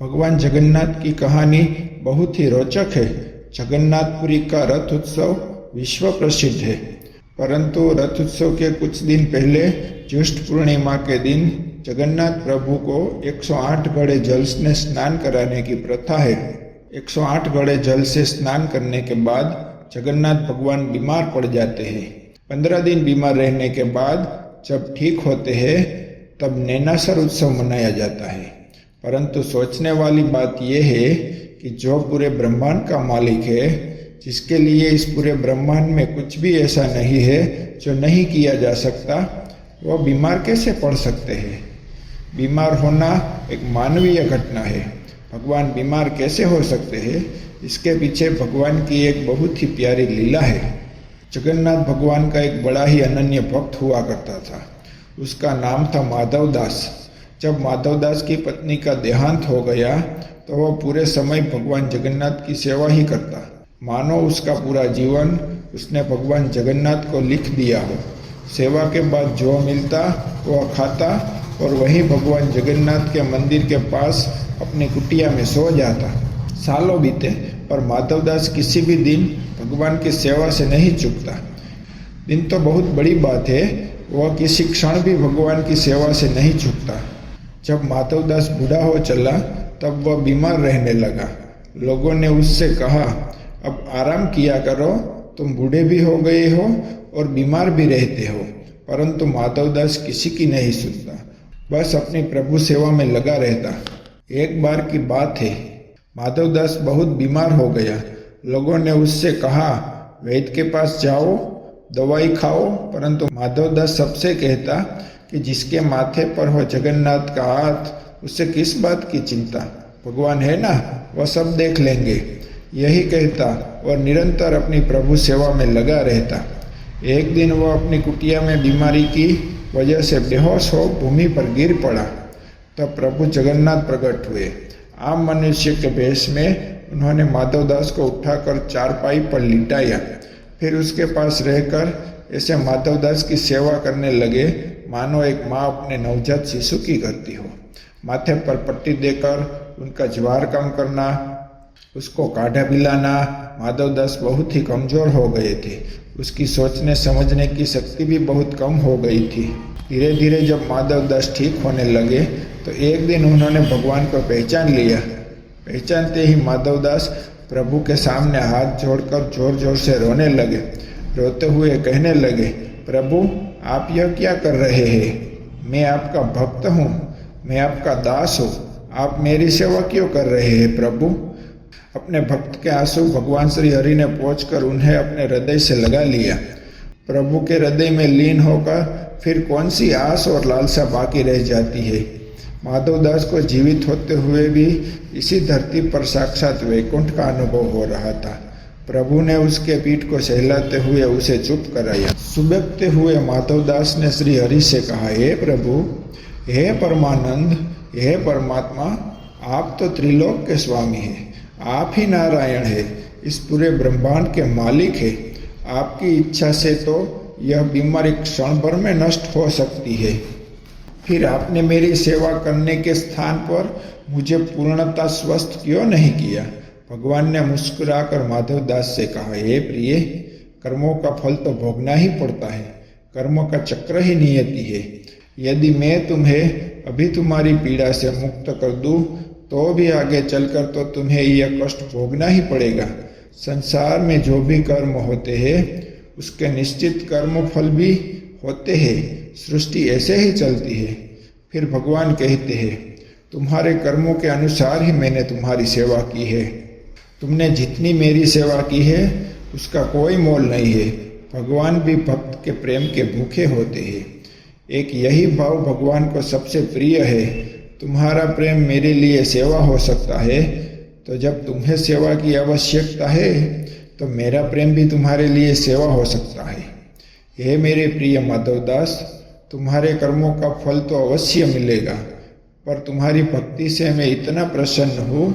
भगवान जगन्नाथ की कहानी बहुत ही रोचक है। जगन्नाथपुरी का रथ उत्सव विश्व प्रसिद्ध है, परंतु रथ उत्सव के कुछ दिन पहले ज्येष्ठ पूर्णिमा के दिन जगन्नाथ प्रभु को 108 घड़े जल से स्नान कराने की प्रथा है। 108 घड़े जल से स्नान करने के बाद जगन्नाथ भगवान बीमार पड़ जाते हैं। 15 दिन बीमार रहने के बाद जब ठीक होते हैं तब नैनासर उत्सव मनाया जाता है। परंतु सोचने वाली बात यह है कि जो पूरे ब्रह्मांड का मालिक है, जिसके लिए इस पूरे ब्रह्मांड में कुछ भी ऐसा नहीं है जो नहीं किया जा सकता, वह बीमार कैसे पड़ सकते हैं। बीमार होना एक मानवीय घटना है। भगवान बीमार कैसे हो सकते हैं, इसके पीछे भगवान की एक बहुत ही प्यारी लीला है। जगन्नाथ भगवान का एक बड़ा ही अनन्य भक्त हुआ करता था। उसका नाम था माधवदास। जब माधवदास की पत्नी का देहांत हो गया तो वह पूरे समय भगवान जगन्नाथ की सेवा ही करता, मानो उसका पूरा जीवन उसने भगवान जगन्नाथ को लिख दिया हो। सेवा के बाद जो मिलता वह खाता और वहीं भगवान जगन्नाथ के मंदिर के पास अपनी कुटिया में सो जाता। सालों बीते पर माधवदास किसी भी दिन भगवान की सेवा से नहीं चूकता। दिन तो बहुत बड़ी बात है, वह किसी क्षण भी भगवान की सेवा से नहीं चूकता। जब माधवदास बूढ़ा हो चला तब वह बीमार रहने लगा। लोगों ने उससे कहा, अब आराम किया करो, तुम बूढ़े भी हो गए हो और बीमार भी रहते हो। परंतु माधवदास किसी की नहीं सुनता, बस अपनी प्रभु सेवा में लगा रहता। एक बार की बात है, माधवदास बहुत बीमार हो गया। लोगों ने उससे कहा, वैद्य के पास जाओ, दवाई खाओ। परंतु माधवदास सबसे कहता कि जिसके माथे पर हो जगन्नाथ का हाथ, उससे किस बात की चिंता, भगवान है ना, वह सब देख लेंगे। यही कहता और निरंतर अपनी प्रभु सेवा में लगा रहता। एक दिन वह अपनी कुटिया में बीमारी की वजह से बेहोश हो भूमि पर गिर पड़ा। तब प्रभु जगन्नाथ प्रकट हुए। आम मनुष्य के वेश में उन्होंने माधवदास को उठाकर चारपाई पर लिटाया। फिर उसके पास रहकर ऐसे माधवदास की सेवा करने लगे मानो एक माँ अपने नवजात शिशु की करती हो। माथे पर पट्टी देकर उनका ज्वार कम करना, उसको काढ़ा पिलाना। माधवदास बहुत ही कमजोर हो गए थे। उसकी सोचने समझने की शक्ति भी बहुत कम हो गई थी। धीरे धीरे जब माधवदास ठीक होने लगे तो एक दिन उन्होंने भगवान को पहचान लिया। पहचानते ही माधवदास प्रभु के सामने हाथ जोड़कर जोर जोर से रोने लगे। रोते हुए कहने लगे, प्रभु आप यह क्या कर रहे हैं? मैं आपका भक्त हूँ, मैं आपका दास हूँ, आप मेरी सेवा क्यों कर रहे हैं प्रभु? अपने भक्त के आंसू भगवान श्री हरि ने पहुँचकर उन्हें अपने हृदय से लगा लिया। प्रभु के हृदय में लीन होकर फिर कौन सी आस और लालसा बाकी रह जाती है। माधवदास को जीवित होते हुए भी इसी धरती पर साक्षात वैकुंठ का अनुभव हो रहा था। प्रभु ने उसके पीठ को सहलाते हुए उसे चुप कराया। सुबकते हुए माधवदास ने श्री हरि से कहा, हे प्रभु, हे परमानंद, हे परमात्मा, आप तो त्रिलोक के स्वामी हैं, आप ही नारायण है, इस पूरे ब्रह्मांड के मालिक है। आपकी इच्छा से तो यह बीमारी क्षण भर में नष्ट हो सकती है। फिर आपने मेरी सेवा करने के स्थान पर मुझे पूर्णतः स्वस्थ क्यों नहीं किया? भगवान ने मुस्कुराकर माधवदास से कहा, हे प्रिय, कर्मों का फल तो भोगना ही पड़ता है। कर्मों का चक्र ही नियति है। यदि मैं तुम्हें अभी तुम्हारी पीड़ा से मुक्त कर दूं तो भी आगे चलकर तो तुम्हें यह कष्ट भोगना ही पड़ेगा। संसार में जो भी कर्म होते हैं उसके निश्चित कर्म फल भी होते हैं। सृष्टि ऐसे ही चलती है। फिर भगवान कहते हैं, तुम्हारे कर्मों के अनुसार ही मैंने तुम्हारी सेवा की है। तुमने जितनी मेरी सेवा की है उसका कोई मोल नहीं है। भगवान भी भक्त के प्रेम के भूखे होते हैं। एक यही भाव भगवान को सबसे प्रिय है। तुम्हारा प्रेम मेरे लिए सेवा हो सकता है, तो जब तुम्हें सेवा की आवश्यकता है तो मेरा प्रेम भी तुम्हारे लिए सेवा हो सकता है। हे मेरे प्रिय माधवदास, तुम्हारे कर्मों का फल तो अवश्य मिलेगा, पर तुम्हारी भक्ति से मैं इतना प्रसन्न हूँ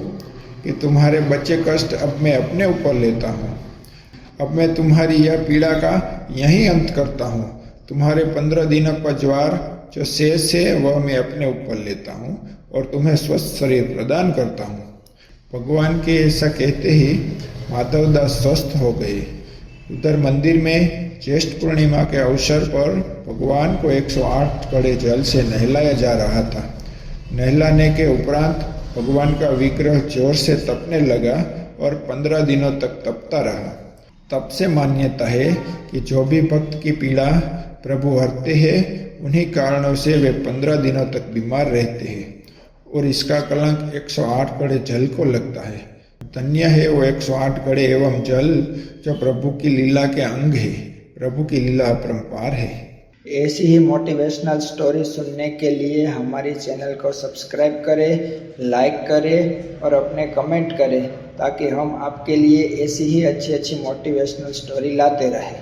कि तुम्हारे बचे कष्ट अब मैं अपने ऊपर लेता हूँ। अब मैं तुम्हारी यह पीड़ा का यहीं अंत करता हूँ। तुम्हारे 15 दिनों का ज्वार जो शेष है वह मैं अपने ऊपर लेता हूँ और तुम्हें स्वस्थ शरीर प्रदान करता हूँ। भगवान के ऐसा कहते ही माधवदास स्वस्थ हो गए। उधर मंदिर में ज्येष्ठ पूर्णिमा के अवसर पर भगवान को 108 कड़े जल से नहलाया जा रहा था। नहलाने के उपरांत भगवान का विग्रह जोर से तपने लगा और 15 दिनों तक तपता रहा। तब से मान्यता है कि जो भी भक्त की पीड़ा प्रभु हरते हैं, उन्हीं कारणों से वे 15 दिनों तक बीमार रहते हैं और इसका कलंक 108 कड़े जल को लगता है। धन्य है वो 108 कड़े एवं जल जो प्रभु की लीला के अंग है। प्रभु की लीला अपरंपार है। ऐसी ही मोटिवेशनल स्टोरी सुनने के लिए हमारी चैनल को सब्सक्राइब करें, लाइक करें और अपने कमेंट करें, ताकि हम आपके लिए ऐसी ही अच्छी मोटिवेशनल स्टोरी लाते रहें।